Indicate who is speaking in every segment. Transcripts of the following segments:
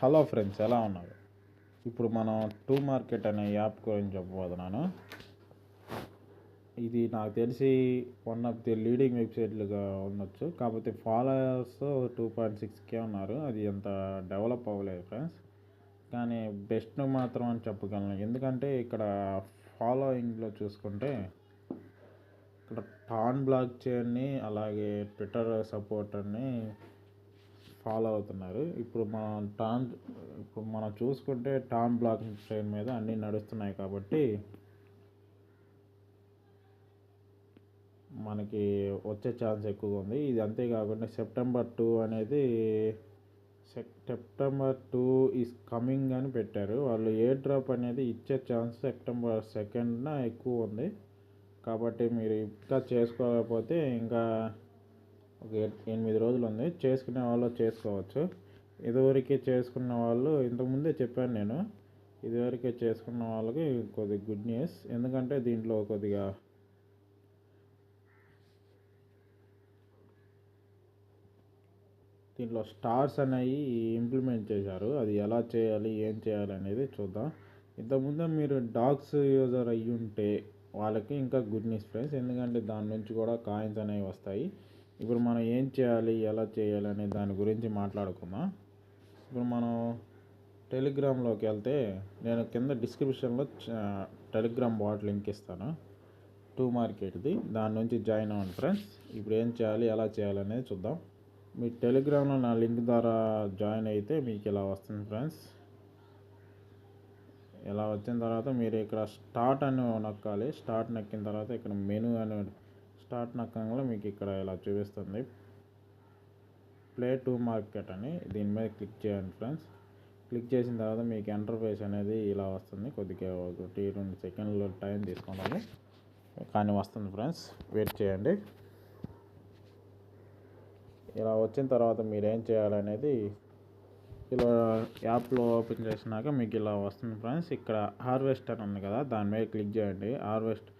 Speaker 1: Hello friends, ఎలా ఉన్నారు? ఇప్పుడు మనం టూ మార్కెట్ అనే యాప్ గురించి చెప్పబోతున్నాను. ఇది నాకు తెలిసి వన్ ఆఫ్ ది లీడింగ్ వెబ్సైట్లుగా ఉండొచ్చు. కాకపోతే ఫాలోవర్స్ 2.6K ఉన్నారు. అది ఎంత డెవలప్ అవ్వలేదు ఫ్రెండ్స్, కానీ బెస్ట్ మాత్రం అని చెప్పగలను. ఎందుకంటే ఇక్కడ ఫాలోయింగ్లో చూసుకుంటే ఇక్కడ టాన్ బ్లాక్ చైన్ని అలాగే ట్విట్టర్ సపోర్టర్ని ఫాలో అవుతున్నారు. ఇప్పుడు మనం చూసుకుంటే టాన్ బ్లాక్ చైన్ మీద అన్నీ నడుస్తున్నాయి కాబట్టి మనకి వచ్చే ఛాన్స్ ఎక్కువగా ఉంది. ఇది అంతేకాకుండా సెప్టెంబర్ 2 అనేది సెప్టెంబర్ 2 ఈజ్ కమింగ్ అని పెట్టారు. వాళ్ళు ఎయిర్ డ్రాప్ అనేది ఇచ్చే ఛాన్స్ సెప్టెంబర్ 2న ఎక్కువ ఉంది. కాబట్టి మీరు ఇంకా చేసుకోకపోతే ఇంకా ఒక 8 రోజులు ఉంది. చేసుకునే వాళ్ళు చేసుకోవచ్చు. ఇదివరకే చేసుకున్న వాళ్ళు, ఇంతకుముందే చెప్పాను నేను, ఇదివరకే చేసుకున్న వాళ్ళకి కొద్దిగా గుడ్ న్యూస్. ఎందుకంటే దీంట్లో స్టార్స్ అనేవి ఇంప్లిమెంట్ చేశారు. అది ఎలా చేయాలి, ఏం చేయాలి అనేది చూద్దాం. ఇంతకుముందే మీరు డాగ్స్ యూజర్ అయ్యి ఉంటే వాళ్ళకి ఇంకా గుడ్ న్యూస్ ఫ్రెండ్స్, ఎందుకంటే దాని నుంచి కూడా కాయిన్స్ అనేవి వస్తాయి. ఇప్పుడు మనం ఏం చేయాలి, ఎలా చేయాలి అనే దాని గురించి మాట్లాడుకుందాం. ఇప్పుడు మనం టెలిగ్రామ్లోకి వెళ్తే నేను కింద డిస్క్రిప్షన్లో టెలిగ్రామ్ బాట్ లింక్ ఇస్తాను, టూ మార్కెట్ది. దాని నుంచి జాయిన్ అవ్వండి ఫ్రెండ్స్. ఇప్పుడు ఏం చేయాలి, ఎలా చేయాలి అనేది చూద్దాం. మీ టెలిగ్రామ్లో నా లింక్ ద్వారా జాయిన్ అయితే మీకు ఇలా వస్తుంది ఫ్రెండ్స్. ఇలా వచ్చిన తర్వాత మీరు ఇక్కడ స్టార్ట్ అని నొక్కాలి. స్టార్ట్ నొక్కిన తర్వాత ఇక్కడ మెనూ అని స్టార్ట్ నొక్కడంలో మీకు ఇక్కడ ఇలా చూపిస్తుంది ప్లే టూ మార్కెట్ అని. దీని మీద క్లిక్ చేయండి ఫ్రెండ్స్. క్లిక్ చేసిన తర్వాత మీకు ఇంటర్ఫేస్ అనేది ఇలా వస్తుంది. కొద్దిగా 1-2 సెకండ్లు టైం తీసుకున్నాము, కానీ వస్తుంది ఫ్రెండ్స్. వెయిట్ చేయండి. ఇలా వచ్చిన తర్వాత మీరు ఏం చేయాలనేది ఇలా యాప్లో ఓపెన్ చేసినాక మీకు ఇలా వస్తుంది ఫ్రెండ్స్. ఇక్కడ హార్వెస్ట్ అని ఉంది కదా, దాని మీద క్లిక్ చేయండి. హార్వెస్ట్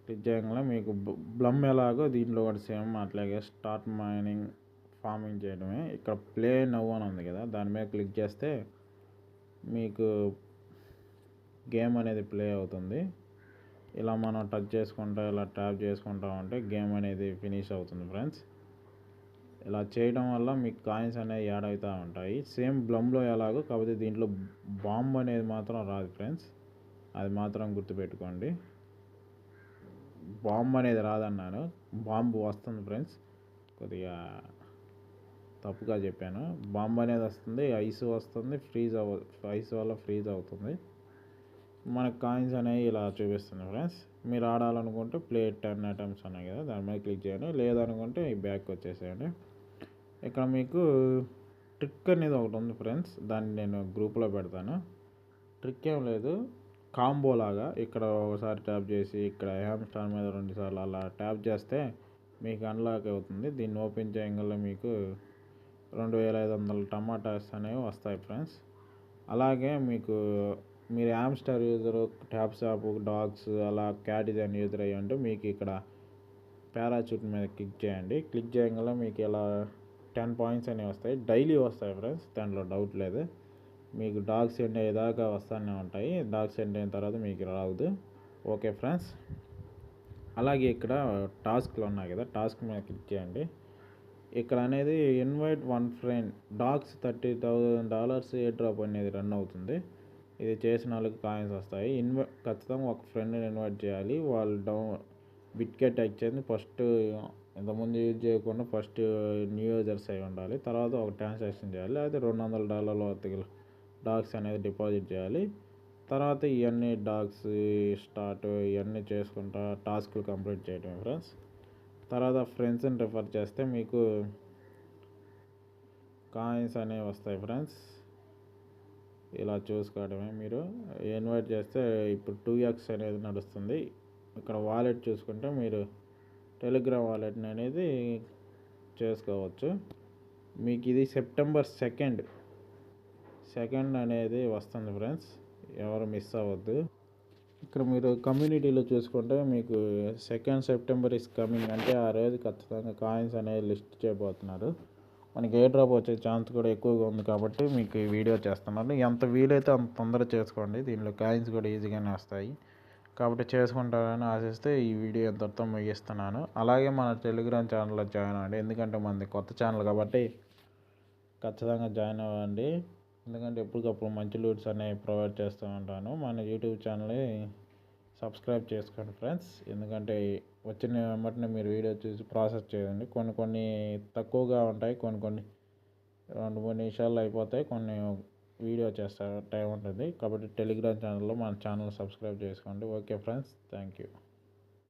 Speaker 1: క్లిక్ చేయగానే మీకు బ్లమ్ ఎలాగో దీంట్లో కూడా సేమ్ అట్లాగే స్టార్ట్ మైనింగ్ ఫార్మింగ్ చేయడమే. ఇక్కడ ప్లే నౌ అని ఉంది కదా, దాని మీద క్లిక్ చేస్తే మీకు గేమ్ అనేది ప్లే అవుతుంది. ఇలా మనం టచ్ చేసుకుంటా ఇలా ట్యాప్ చేసుకుంటా ఉంటే గేమ్ అనేది ఫినిష్ అవుతుంది ఫ్రెండ్స్. ఇలా చేయడం వల్ల మీకు కాయిన్స్ అనేవి యాడ్ అవుతూ ఉంటాయి, సేమ్ బ్లమ్లో ఎలాగో. కాకపోతే దీంట్లో బాంబ్ అనేది మాత్రం రాదు ఫ్రెండ్స్, అది మాత్రం గుర్తుపెట్టుకోండి. బాంబ్ అనేది రాదన్నాను, బాంబు వస్తుంది ఫ్రెండ్స్. కొద్దిగా తప్పుగా చెప్పాను. బాంబ్ అనేది వస్తుంది, ఐస్ వస్తుంది, ఐస్ వల్ల ఫ్రీజ్ అవుతుంది. మనకు కాయిన్స్ అనేవి ఇలా చూపిస్తుంది ఫ్రెండ్స్. మీరు ఆడాలనుకుంటే ప్లే 10 ఐటమ్స్ ఉన్నాయి కదా, దాని మీద క్లిక్ చేయండి. లేదనుకుంటే ఈ బ్యాక్ వచ్చేసేయండి. ఇక్కడ మీకు ట్రిక్ అనేది ఒకటి ఉంది ఫ్రెండ్స్, దాన్ని నేను గ్రూప్లో పెడతాను. ట్రిక్ ఏం లేదు, కాంబో లాగా. ఇక్కడ ఒకసారి ట్యాప్ చేసి ఇక్కడ హ్యామ్స్టార్ మీద 2 సార్లు అలా ట్యాప్ చేస్తే మీకు అన్లాక్ అవుతుంది. దీన్ని ఓపెన్ చేయగల మీకు 2500 టమాటాస్ అనేవి వస్తాయి ఫ్రెండ్స్. అలాగే మీరు హ్యామ్స్టార్ యూజరు, ట్యాప్ షాప్, డాగ్స్, అలా క్యాట్ డిజైన్ యూజర్ అయ్యి ఉంటే మీకు ఇక్కడ పారాచూట్ మీద క్లిక్ చేయండి. క్లిక్ చేయగల మీకు ఇలా 10 పాయింట్స్ అనేవి వస్తాయి. డైలీ వస్తాయి ఫ్రెండ్స్, దాంట్లో డౌట్ లేదు. మీకు డాగ్స్ ఎండ్ అయ్యేదాకా వస్తూనే ఉంటాయి. డాగ్స్ ఎండ్ అయిన తర్వాత మీకు రాదు. Okay friends. అలాగే ఇక్కడ టాస్క్లు ఉన్నాయి కదా, టాస్క్ మీద క్లిక్ చేయండి. ఇక్కడ అనేది invite one friend, dogs $30,000 air drop అనేది రన్ అవుతుంది. ఇది చేసిన వాళ్ళకి కాయిన్స్ వస్తాయి. ఖచ్చితంగా ఒక ఫ్రెండ్ని ఇన్వైట్ చేయాలి. వాళ్ళు బిట్కెట్ ఎక్స్చేంజ్ ఫస్ట్ ఇంతకుముందు యూజ్ చేయకుండా ఫస్ట్ న్యూ యూజర్స్ అయి ఉండాలి. తర్వాత ఒక ట్రాన్సాక్షన్ చేయాలి. అయితే $200 డాగ్స్ అనేది డిపాజిట్ చేయాలి. తర్వాత ఇవన్నీ డాగ్స్ స్టార్ట్ ఇవన్నీ చేసుకుంటా టాస్క్లు కంప్లీట్ చేయడం ఫ్రెండ్స్. తర్వాత ఫ్రెండ్స్ని రిఫర్ చేస్తే మీకు కాయిన్స్ అనేవి వస్తాయి ఫ్రెండ్స్. ఇలా చూసుకోవడమే. మీరు ఇన్వైట్ చేస్తే ఇప్పుడు 2x అనేది నడుస్తుంది. ఇక్కడ వాలెట్ చూసుకుంటే మీరు టెలిగ్రామ్ వాలెట్ని అనేది చేసుకోవచ్చు. మీకు ఇది సెప్టెంబర్ 2 అనేది వస్తుంది ఫ్రెండ్స్, ఎవరు మిస్ అవ్వద్దు. ఇక్కడ మీరు కమ్యూనిటీలో చూసుకుంటే మీకు 2 సెప్టెంబర్ ఇస్ కమింగ్ అంటే ఆ రోజు ఖచ్చితంగా కాయిన్స్ అనేది లిస్ట్ చేయబోతున్నారు. మనకి ఎయిర్ డ్రాప్ వచ్చే ఛాన్స్ కూడా ఎక్కువగా ఉంది కాబట్టి మీకు ఈ వీడియో చేస్తున్నాను. ఎంత వీలైతే అంత తొందరగా చేసుకోండి. దీనిలో కాయిన్స్ కూడా ఈజీగానే వస్తాయి కాబట్టి చేసుకుంటారని ఆశిస్తే ఈ వీడియో ఇంతటితో ముగిస్తున్నాను. అలాగే మన టెలిగ్రామ్ ఛానల్లో జాయిన్ అవ్వండి, ఎందుకంటే మనది కొత్త ఛానల్ కాబట్టి ఖచ్చితంగా జాయిన్ అవ్వండి. ఎందుకంటే ఎప్పటికప్పుడు మంచి లూట్స్ అనేవి ప్రొవైడ్ చేస్తూ ఉంటాను. మన యూట్యూబ్ ఛానల్ని సబ్స్క్రైబ్ చేసుకోండి ఫ్రెండ్స్, ఎందుకంటే వచ్చిన వెంటనే మీరు వీడియో చూసి ప్రాసెస్ చేయండి. కొన్ని తక్కువగా ఉంటాయి, కొన్ని 2-3 నిమిషాల్లో అయిపోతాయి, కొన్ని వీడియో చేస్తా టైం ఉంటుంది కాబట్టి టెలిగ్రామ్ ఛానల్లో మన ఛానల్ సబ్స్క్రైబ్ చేసుకోండి. Okay friends, thank you.